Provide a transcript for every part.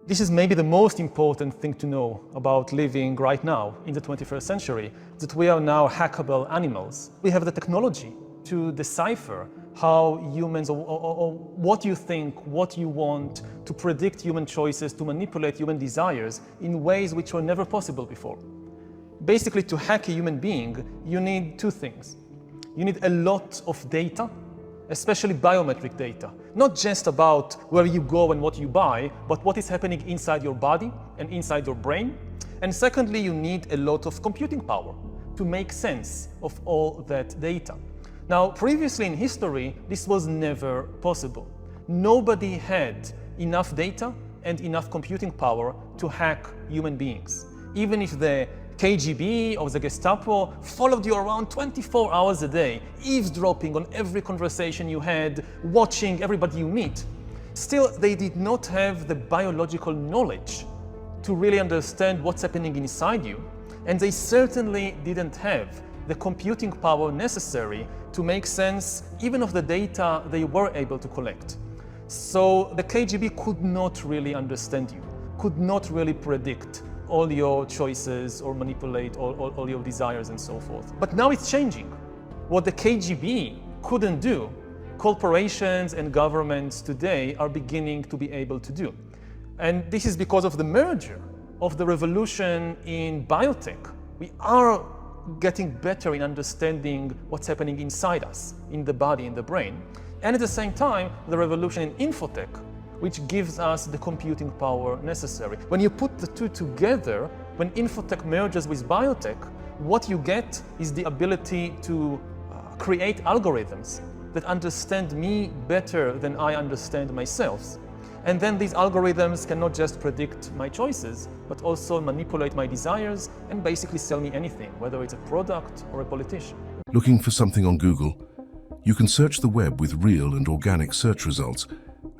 This is maybe the most important thing to know about living right now in the 21st century, that we are now hackable animals. We have the technology to decipher how humans, or what you think, what you want, to predict human choices, to manipulate human desires in ways which were never possible before. Basically, to hack a human being, you need two things. You need a lot of data, especially biometric data, not just about where you go and what you buy, but what is happening inside your body and inside your brain. And secondly, you need a lot of computing power to make sense of all that data. Now, previously in history, this was never possible. Nobody had enough data and enough computing power to hack human beings. Even if the KGB or the Gestapo followed you around 24 hours a day, eavesdropping on every conversation you had, watching everybody you meet, still they did not have the biological knowledge to really understand what's happening inside you, and they certainly didn't have the computing power necessary to make sense even of the data they were able to collect. So the KGB could not really understand you, could not really predict all your choices or manipulate all your desires and so forth. But now it's changing. What the KGB couldn't do, corporations and governments today are beginning to be able to do. And this is because of the merger of the revolution in biotech. We are getting better in understanding what's happening inside us, in the body, in the brain. And at the same time, the revolution in infotech, which gives us the computing power necessary. When you put the two together, when infotech merges with biotech, what you get is the ability to create algorithms that understand me better than I understand myself. And then these algorithms can not just predict my choices, but also manipulate my desires and basically sell me anything, whether it's a product or a politician. Looking for something on Google? You can search the web with real and organic search results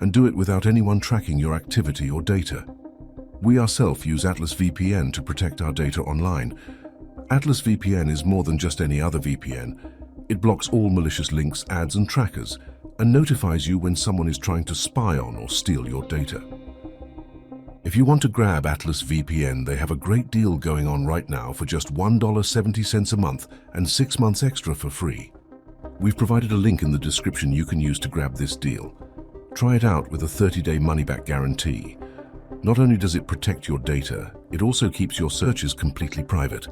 and do it without anyone tracking your activity or data. We ourselves use Atlas VPN to protect our data online. Atlas VPN is more than just any other VPN. It blocks all malicious links, ads and trackers, and notifies you when someone is trying to spy on or steal your data. If you want to grab Atlas VPN, they have a great deal going on right now for just $1.70 a month and 6 months extra for free. We've provided a link in the description you can use to grab this deal. Try it out with a 30-day money-back guarantee. Not only does it protect your data, it also keeps your searches completely private.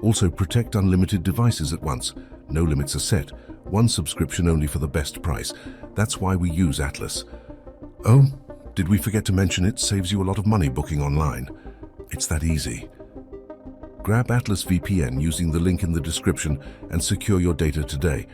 Also, protect unlimited devices at once. No limits are set. One subscription only for the best price. That's why we use Atlas. Oh, did we forget to mention it saves you a lot of money booking online? It's that easy. Grab Atlas VPN using the link in the description and secure your data today.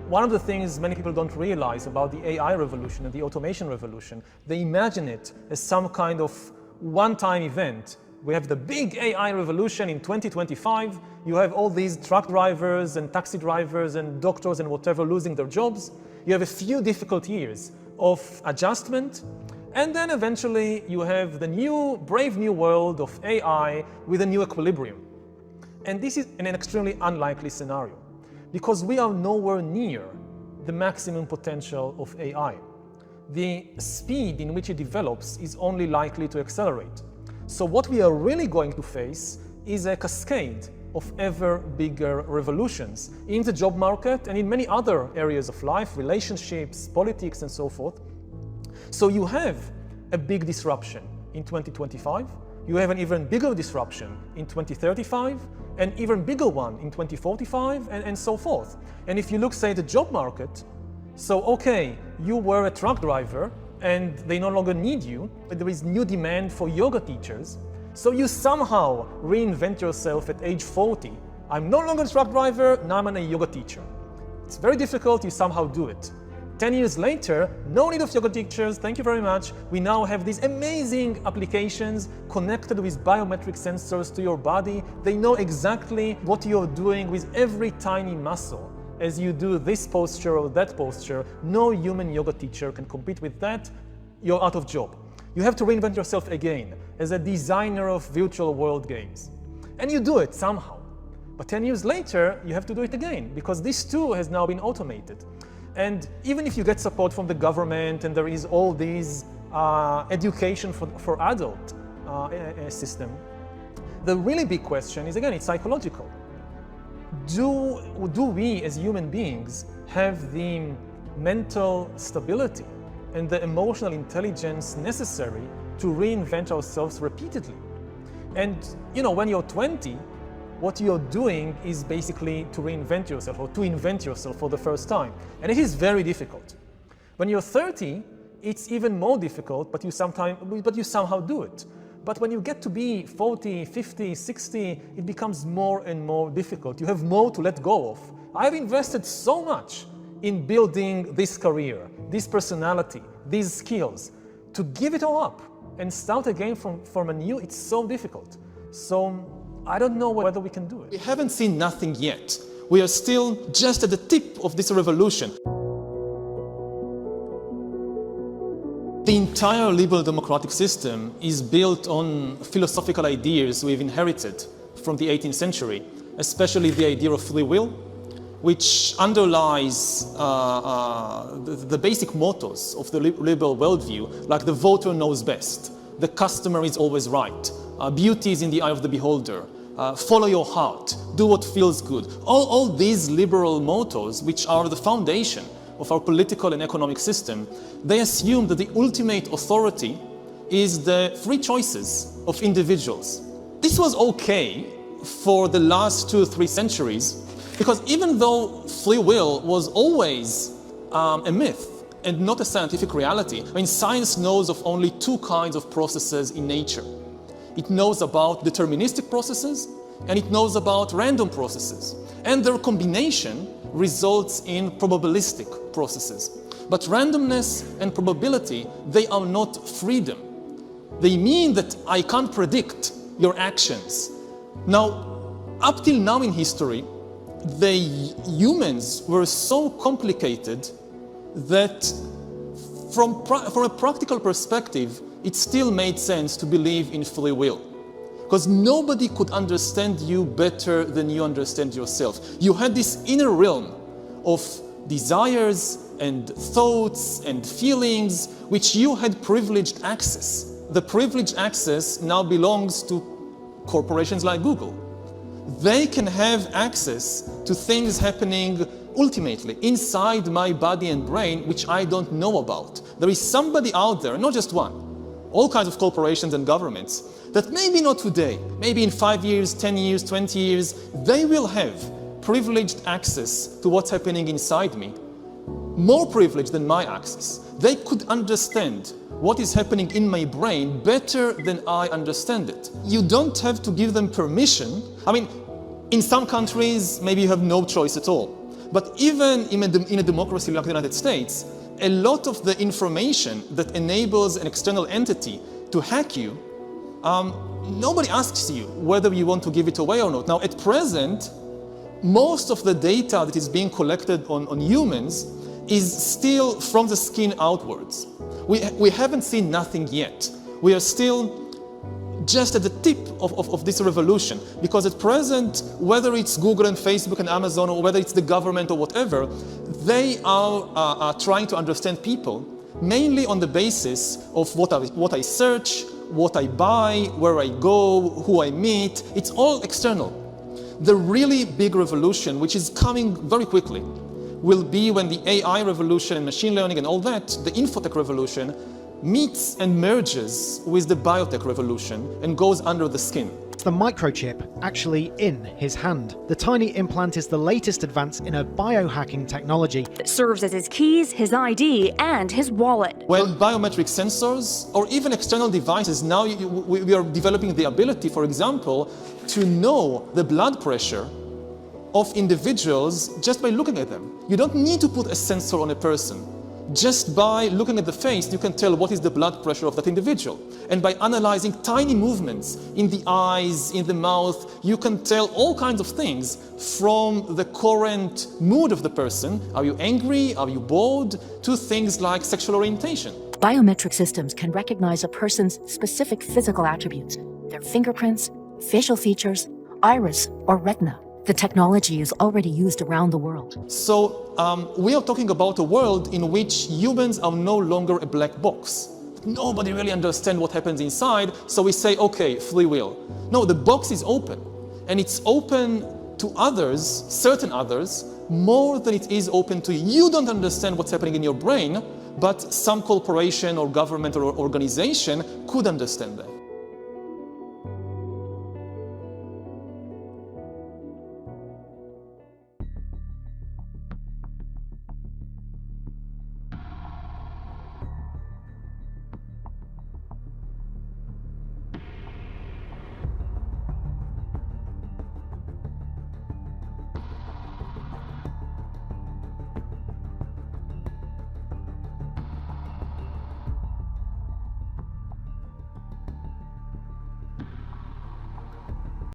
One of the things many people don't realize about the AI revolution and the automation revolution, they imagine it as some kind of one-time event. We have the big AI revolution in 2025. You have all these truck drivers and taxi drivers and doctors and whatever losing their jobs. You have a few difficult years of adjustment. And then eventually you have the new, brave new world of AI with a new equilibrium. And this is an extremely unlikely scenario, because we are nowhere near the maximum potential of AI. The speed in which it develops is only likely to accelerate. So what we are really going to face is a cascade of ever bigger revolutions in the job market and in many other areas of life, relationships, politics, and so forth. So you have a big disruption in 2025, you have an even bigger disruption in 2035, an even bigger one in 2045, and so forth. And if you look, say, at the job market, so okay, you were a truck driver and they no longer need you, but there is new demand for yoga teachers, so you somehow reinvent yourself at age 40. I'm no longer a truck driver, now I'm a yoga teacher. It's very difficult, you somehow do it. 10 years later, no need of yoga teachers, thank you very much. We now have these amazing applications connected with biometric sensors to your body. They know exactly what you're doing with every tiny muscle. As you do this posture or that posture, no human yoga teacher can compete with that. You're out of job. You have to reinvent yourself again as a designer of virtual world games. And you do it somehow. But 10 years later, you have to do it again, because this too has now been automated. And even if you get support from the government and there is all these education for adult system. The really big question is, again, it's psychological. Do we as human beings have the mental stability and the emotional intelligence necessary to reinvent ourselves repeatedly? And when you're 20, what you're doing is basically to reinvent yourself or to invent yourself for the first time. And it is very difficult. When you're 30, it's even more difficult, but you somehow do it. But when you get to be 40, 50, 60, it becomes more and more difficult. You have more to let go of. I've invested so much in building this career, this personality, these skills. To give it all up and start again from anew, it's so difficult. So I don't know whether we can do it. We haven't seen nothing yet. We are still just at the tip of this revolution. The entire liberal democratic system is built on philosophical ideas we've inherited from the 18th century, especially the idea of free will, which underlies the basic mottos of the liberal worldview, like the voter knows best, the customer is always right, beauty is in the eye of the beholder, follow your heart, do what feels good. All these liberal mottos, which are the foundation of our political and economic system, they assume that the ultimate authority is the free choices of individuals. This was okay for the last 2 or 3 centuries, because even though free will was always a myth and not a scientific reality, science knows of only 2 kinds of processes in nature. It knows about deterministic processes and it knows about random processes. And their combination results in probabilistic processes. But randomness and probability, they are not freedom. They mean that I can't predict your actions. Now, up till now in history, the humans were so complicated that from a practical perspective, it still made sense to believe in free will. Because nobody could understand you better than you understand yourself. You had this inner realm of desires and thoughts and feelings which you had privileged access. The privileged access now belongs to corporations like Google. They can have access to things happening ultimately inside my body and brain which I don't know about. There is somebody out there, not just one, all kinds of corporations and governments, that maybe not today, maybe in 5 years, 10 years, 20 years, they will have privileged access to what's happening inside me, more privileged than my access. They could understand what is happening in my brain better than I understand it. You don't have to give them permission. In some countries, maybe you have no choice at all. But even in a democracy like the United States, a lot of the information that enables an external entity to hack you, nobody asks you whether you want to give it away or not. Now, at present, most of the data that is being collected on humans is still from the skin outwards. We haven't seen nothing yet. We are still just at the tip of this revolution, because at present, whether it's Google and Facebook and Amazon, or whether it's the government or whatever, they are trying to understand people mainly on the basis of what I search, what I buy, where I go, who I meet. It's all external. The really big revolution, which is coming very quickly, will be when the AI revolution and machine learning and all that, the infotech revolution, meets and merges with the biotech revolution and goes under the skin. The microchip actually in his hand. The tiny implant is the latest advance in a biohacking technology. It serves as his keys, his ID, and his wallet. When biometric sensors or even external devices, now we are developing the ability, for example, to know the blood pressure of individuals just by looking at them. You don't need to put a sensor on a person. Just by looking at the face, you can tell what is the blood pressure of that individual. And by analyzing tiny movements in the eyes, in the mouth, you can tell all kinds of things from the current mood of the person. Are you angry? Are you bored? To things like sexual orientation. Biometric systems can recognize a person's specific physical attributes, their fingerprints, facial features, iris, or retina. The technology is already used around the world. So we are talking about a world in which humans are no longer a black box. but nobody really understands what happens inside, so we say, okay, free will. No, the box is open, and it's open to others, certain others, more than it is open to you. You don't understand what's happening in your brain, but some corporation or government or organization could understand that.